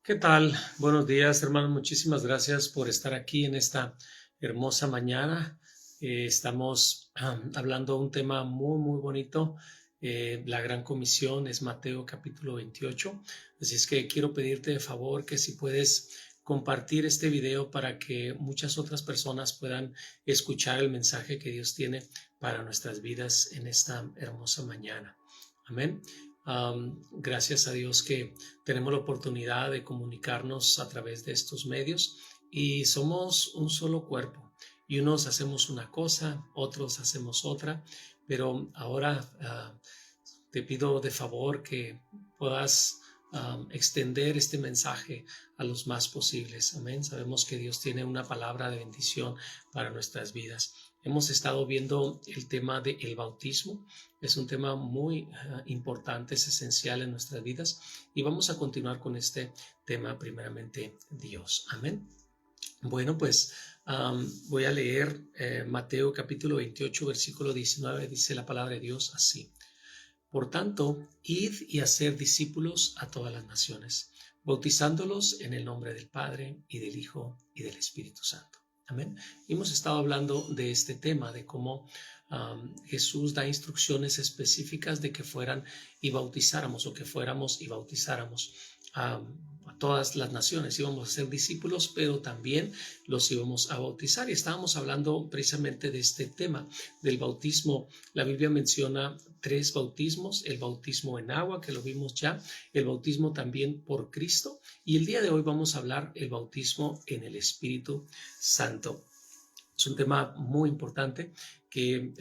¿Qué tal? Buenos días, hermanos. Muchísimas gracias por estar aquí en esta hermosa mañana. Estamos hablando de un tema muy bonito. La gran comisión es Mateo capítulo 28. Así es que quiero pedirte de favor que si puedes compartir este video para que muchas otras personas puedan escuchar el mensaje que Dios tiene para nuestras vidas en esta hermosa mañana. Amén. Gracias a Dios que tenemos la oportunidad de comunicarnos a través de estos medios y somos un solo cuerpo y unos hacemos una cosa, otros hacemos otra, pero ahora te pido de favor que puedas extender este mensaje a los más posibles. Amén. Sabemos que Dios tiene una palabra de bendición para nuestras vidas. Hemos estado viendo el tema del bautismo. Es un tema muy importante, es esencial en nuestras vidas y vamos a continuar con este tema primeramente Dios. Amén. Bueno, pues voy a leer Mateo capítulo 28, versículo 19. Dice la palabra de Dios así. Por tanto, id y hacer discípulos a todas las naciones, bautizándolos en el nombre del Padre y del Hijo y del Espíritu Santo. Amén. Y hemos estado hablando de este tema, de cómo Jesús da instrucciones específicas de que fueran y bautizáramos o que fuéramos y bautizáramos a todas las naciones. Íbamos a ser discípulos, pero también los íbamos a bautizar. Y estábamos hablando precisamente de este tema del bautismo. La Biblia menciona 3 bautismos: el bautismo en agua, que lo vimos ya, el bautismo también por Cristo, y el día de hoy vamos a hablar el bautismo en el Espíritu Santo. Es un tema muy importante que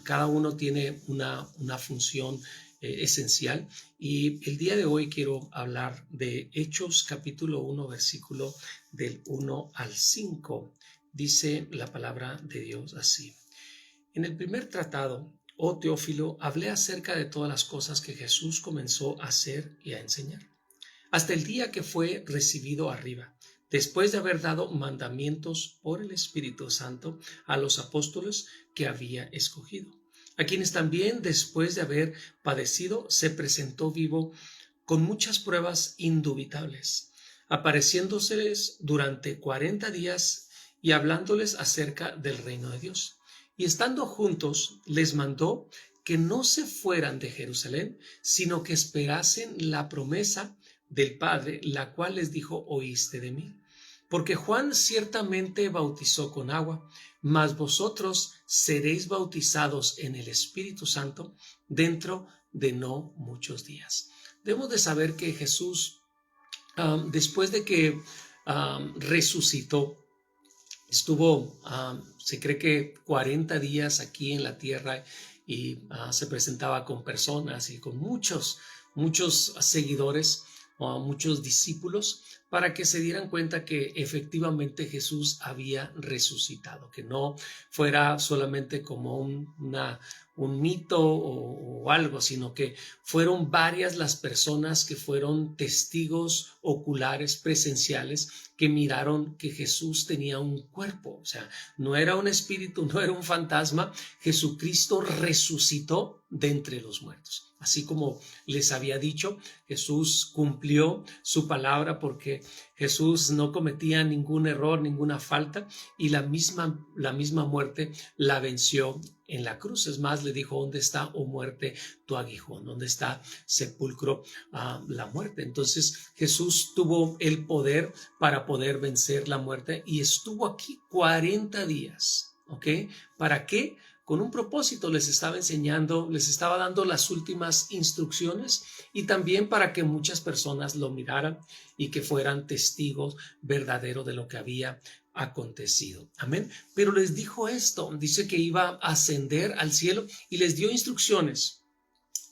cada uno tiene una función esencial, y el día de hoy quiero hablar de Hechos capítulo 1 versículo del 1 al 5. Dice la palabra de Dios así: en el primer tratado, oh Teófilo, hablé acerca de todas las cosas que Jesús comenzó a hacer y a enseñar, hasta el día que fue recibido arriba, después de haber dado mandamientos por el Espíritu Santo a los apóstoles que había escogido, a quienes también, después de haber padecido, se presentó vivo con muchas pruebas indubitables, apareciéndoseles durante 40 días y hablándoles acerca del reino de Dios. Y estando juntos, les mandó que no se fueran de Jerusalén, sino que esperasen la promesa del Padre, la cual les dijo: oíste de mí. Porque Juan ciertamente bautizó con agua, mas vosotros seréis bautizados en el Espíritu Santo dentro de no muchos días. Debemos de saber que Jesús, después de que resucitó, estuvo, se cree que 40 días aquí en la tierra, y se presentaba con personas y con muchos seguidores o muchos discípulos, para que se dieran cuenta que efectivamente Jesús había resucitado, que no fuera solamente como un mito o algo, sino que fueron varias las personas que fueron testigos oculares, presenciales, que miraron que Jesús tenía un cuerpo. O sea, no era un espíritu, no era un fantasma. Jesucristo resucitó de entre los muertos. Así como les había dicho, Jesús cumplió su palabra, porque Jesús no cometía ningún error, ninguna falta, y la misma muerte la venció en la cruz. Es más, le dijo: ¿dónde está, oh muerte, tu aguijón? ¿Dónde está, sepulcro, la muerte? Entonces Jesús tuvo el poder para poder vencer la muerte, y estuvo aquí 40 días. ¿Ok? ¿Para qué? Con un propósito. Les estaba enseñando, les estaba dando las últimas instrucciones, y también para que muchas personas lo miraran y que fueran testigos verdaderos de lo que había acontecido. Amén. Pero les dijo esto, dice que iba a ascender al cielo, y les dio instrucciones.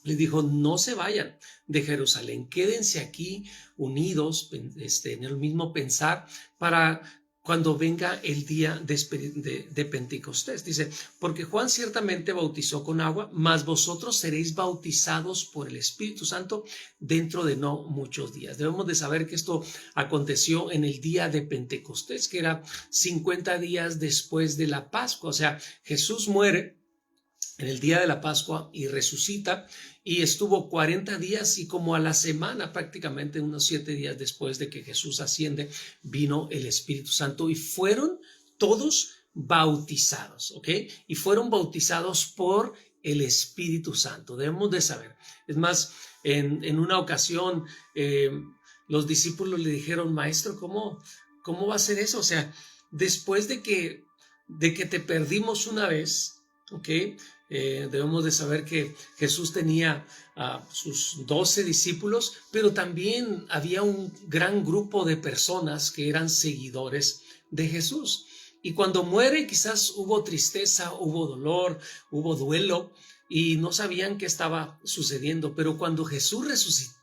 Les dijo: no se vayan de Jerusalén, quédense aquí unidos en el mismo pensar, para cuando venga el día de Pentecostés. Dice: porque Juan ciertamente bautizó con agua, mas vosotros seréis bautizados por el Espíritu Santo dentro de no muchos días. Debemos de saber que esto aconteció en el día de Pentecostés, que era 50 días después de la Pascua. O sea, Jesús muere en el día de la Pascua y resucita, y estuvo 40 días y como a la semana, prácticamente unos 7 días después de que Jesús asciende, vino el Espíritu Santo y fueron todos bautizados, ¿ok? Y fueron bautizados por el Espíritu Santo, debemos de saber. Es más, en una ocasión los discípulos le dijeron, maestro, ¿cómo va a ser eso? O sea, después de que te perdimos una vez, ¿ok? Debemos de saber que Jesús tenía a sus 12 discípulos, pero también había un gran grupo de personas que eran seguidores de Jesús. Y cuando muere, quizás hubo tristeza, hubo dolor, hubo duelo, y no sabían qué estaba sucediendo. Pero cuando Jesús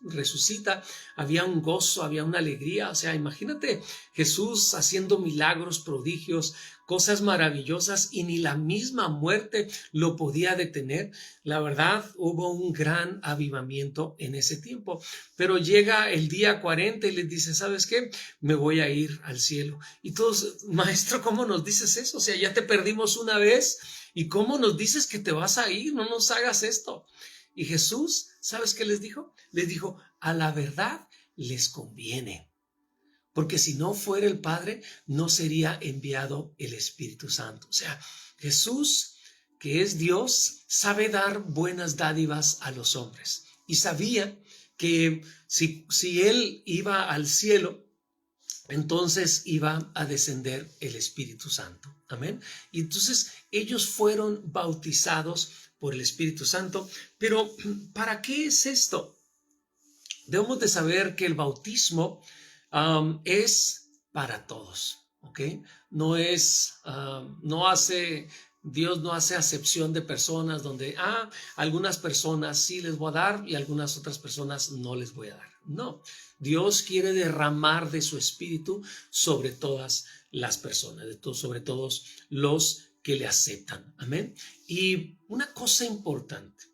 resucita, había un gozo, había una alegría. O sea, imagínate Jesús haciendo milagros, prodigios, cosas maravillosas, y ni la misma muerte lo podía detener. La verdad, hubo un gran avivamiento en ese tiempo. Pero llega el día 40 y les dice, ¿sabes qué? Me voy a ir al cielo. Y todos, maestro, ¿cómo nos dices eso? O sea, ya te perdimos una vez, ¿y cómo nos dices que te vas a ir? No nos hagas esto. Y Jesús, ¿sabes qué les dijo? Les dijo, a la verdad les conviene. Porque si no fuera el Padre, no sería enviado el Espíritu Santo. O sea, Jesús, que es Dios, sabe dar buenas dádivas a los hombres. Y sabía que si Él iba al cielo, entonces iba a descender el Espíritu Santo. Amén. Y entonces ellos fueron bautizados por el Espíritu Santo. Pero ¿para qué es esto? Debemos de saber que el bautismo es para todos, ¿ok? Dios no hace acepción de personas donde, algunas personas sí les voy a dar y algunas otras personas no les voy a dar. No, Dios quiere derramar de su espíritu sobre todas las personas, sobre todos los que le aceptan. Amén. Y una cosa importante,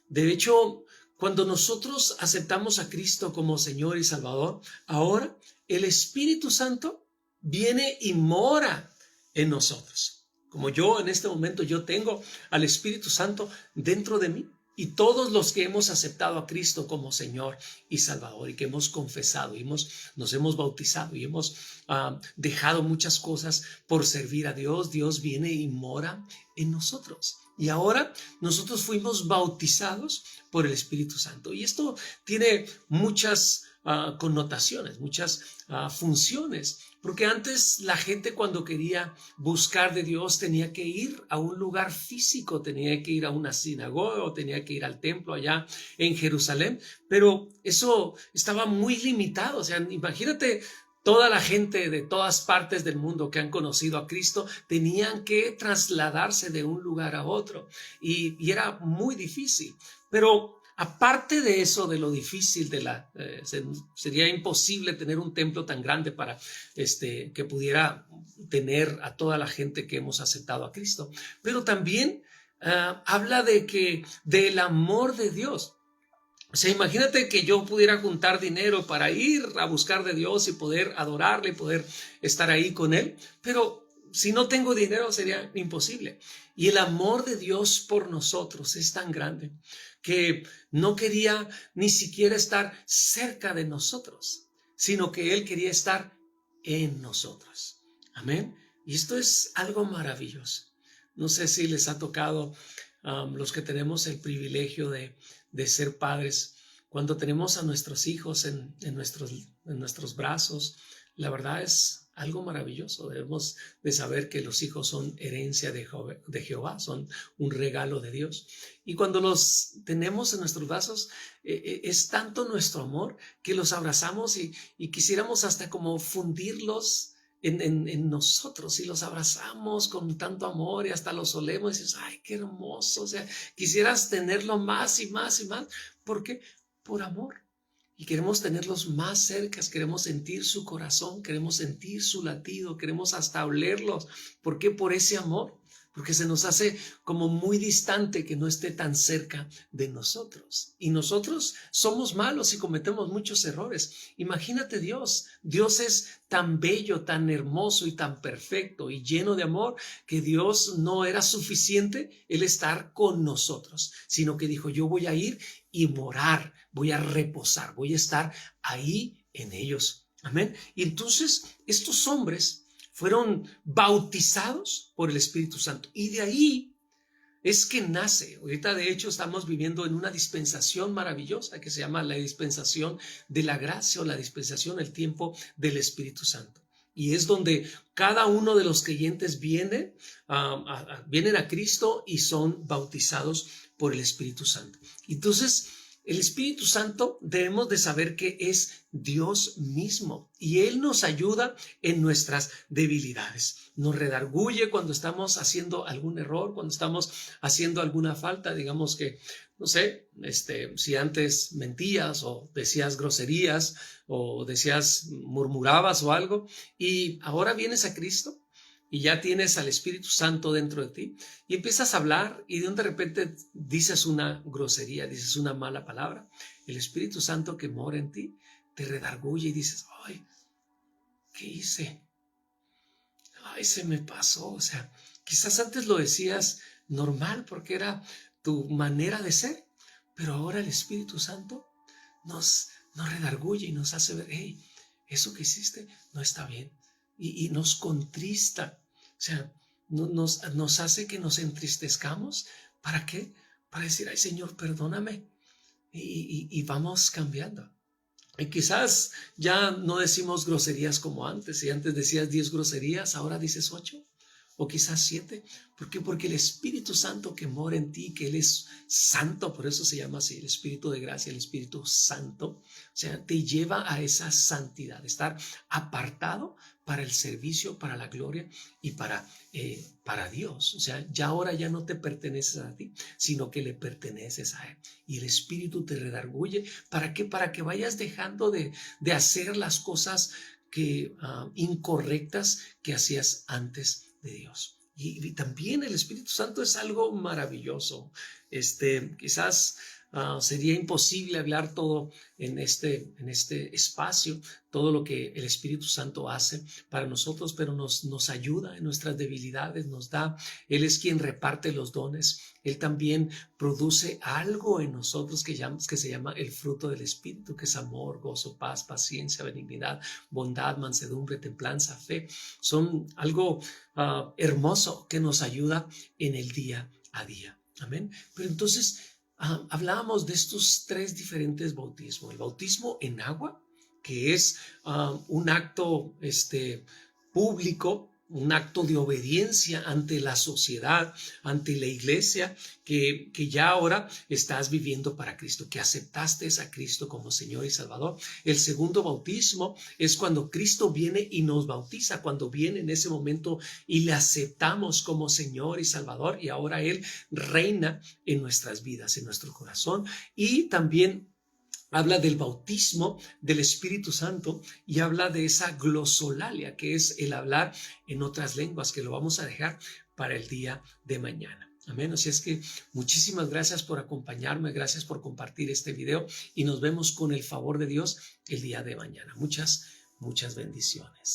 de hecho, cuando nosotros aceptamos a Cristo como Señor y Salvador, ahora el Espíritu Santo viene y mora en nosotros. Como yo en este momento, yo tengo al Espíritu Santo dentro de mí. Y todos los que hemos aceptado a Cristo como Señor y Salvador y que hemos confesado y nos hemos bautizado y hemos dejado muchas cosas por servir a Dios, Dios viene y mora en nosotros. Y ahora nosotros fuimos bautizados por el Espíritu Santo. Y esto tiene muchas connotaciones, muchas funciones. Porque antes la gente cuando quería buscar de Dios tenía que ir a un lugar físico, tenía que ir a una sinagoga o tenía que ir al templo allá en Jerusalén. Pero eso estaba muy limitado. O sea, imagínate, toda la gente de todas partes del mundo que han conocido a Cristo tenían que trasladarse de un lugar a otro y era muy difícil. Pero aparte de eso, de lo difícil, sería imposible tener un templo tan grande para que pudiera tener a toda la gente que hemos aceptado a Cristo. Pero también habla del amor de Dios. O sea, imagínate que yo pudiera juntar dinero para ir a buscar de Dios y poder adorarle, poder estar ahí con Él, pero si no tengo dinero sería imposible. Y el amor de Dios por nosotros es tan grande que no quería ni siquiera estar cerca de nosotros, sino que Él quería estar en nosotros. Amén. Y esto es algo maravilloso. No sé si les ha tocado los que tenemos el privilegio de ser padres, cuando tenemos a nuestros hijos en nuestros brazos. La verdad es algo maravilloso. Debemos de saber que los hijos son herencia de Jehová, son un regalo de Dios. Y cuando los tenemos en nuestros brazos, es tanto nuestro amor que los abrazamos y quisiéramos hasta como fundirlos en nosotros, y los abrazamos con tanto amor y hasta los olemos y dices, ay, qué hermoso. O sea, quisieras tenerlo más y más y más. ¿Por qué? Por amor. Y queremos tenerlos más cerca, queremos sentir su corazón, queremos sentir su latido, queremos hasta olerlos. ¿Por qué? Por ese amor. porque se nos hace como muy distante que no esté tan cerca de nosotros. Y nosotros somos malos y cometemos muchos errores. Imagínate Dios. Dios es tan bello, tan hermoso y tan perfecto y lleno de amor que Dios no era suficiente el estar con nosotros, sino que dijo, yo voy a ir y morar, voy a reposar, voy a estar ahí en ellos. Amén. Y entonces estos hombres fueron bautizados por el Espíritu Santo. Y de ahí es que nace. Ahorita de hecho estamos viviendo en una dispensación maravillosa que se llama la dispensación de la gracia o la dispensación, el tiempo del Espíritu Santo. Y es donde cada uno de los creyentes vienen a Cristo y son bautizados por el Espíritu Santo. Entonces, el Espíritu Santo debemos de saber que es Dios mismo y Él nos ayuda en nuestras debilidades. Nos redarguye cuando estamos haciendo algún error, cuando estamos haciendo alguna falta, digamos que, no sé, si antes mentías o decías groserías o murmurabas o algo y ahora vienes a Cristo. Y ya tienes al Espíritu Santo dentro de ti y empiezas a hablar y de repente dices una grosería, dices una mala palabra. El Espíritu Santo que mora en ti te redarguye y dices, ay, ¿qué hice? Ay, se me pasó. O sea, quizás antes lo decías normal porque era tu manera de ser, pero ahora el Espíritu Santo nos redarguye y nos hace ver, hey, eso que hiciste no está bien y nos contrista. O sea, nos hace que nos entristezcamos. ¿Para qué? Para decir, ay Señor, perdóname. Y vamos cambiando. Y quizás ya no decimos groserías como antes. Si antes decías 10 groserías, ahora dices 8 o quizás 7. ¿Por qué? Porque el Espíritu Santo que mora en ti, que Él es santo, por eso se llama así, el Espíritu de gracia, el Espíritu Santo, o sea, te lleva a esa santidad, estar apartado para el servicio, para la gloria y para Dios. O sea, ya ahora ya no te perteneces a ti, sino que le perteneces a Él. Y el Espíritu te redarguye. ¿Para qué? Para que vayas dejando de hacer las cosas incorrectas que hacías antes de Dios. Y también el Espíritu Santo es algo maravilloso. Quizás sería imposible hablar todo en este espacio, todo lo que el Espíritu Santo hace para nosotros, pero nos ayuda en nuestras debilidades, nos da. Él es quien reparte los dones. Él también produce algo en nosotros que se llama el fruto del Espíritu, que es amor, gozo, paz, paciencia, benignidad, bondad, mansedumbre, templanza, fe. Son algo hermoso que nos ayuda en el día a día. Amén. Pero entonces hablábamos de estos 3 diferentes bautismos. El bautismo en agua, que es un acto público, un acto de obediencia ante la sociedad, ante la iglesia, que ya ahora estás viviendo para Cristo, que aceptaste a Cristo como Señor y Salvador. El segundo bautismo es cuando Cristo viene y nos bautiza, cuando viene en ese momento y le aceptamos como Señor y Salvador, y ahora Él reina en nuestras vidas, en nuestro corazón. Y también habla del bautismo del Espíritu Santo y habla de esa glosolalia, que es el hablar en otras lenguas, que lo vamos a dejar para el día de mañana. Amén. Así es que muchísimas gracias por acompañarme, gracias por compartir este video y nos vemos con el favor de Dios el día de mañana. Muchas bendiciones.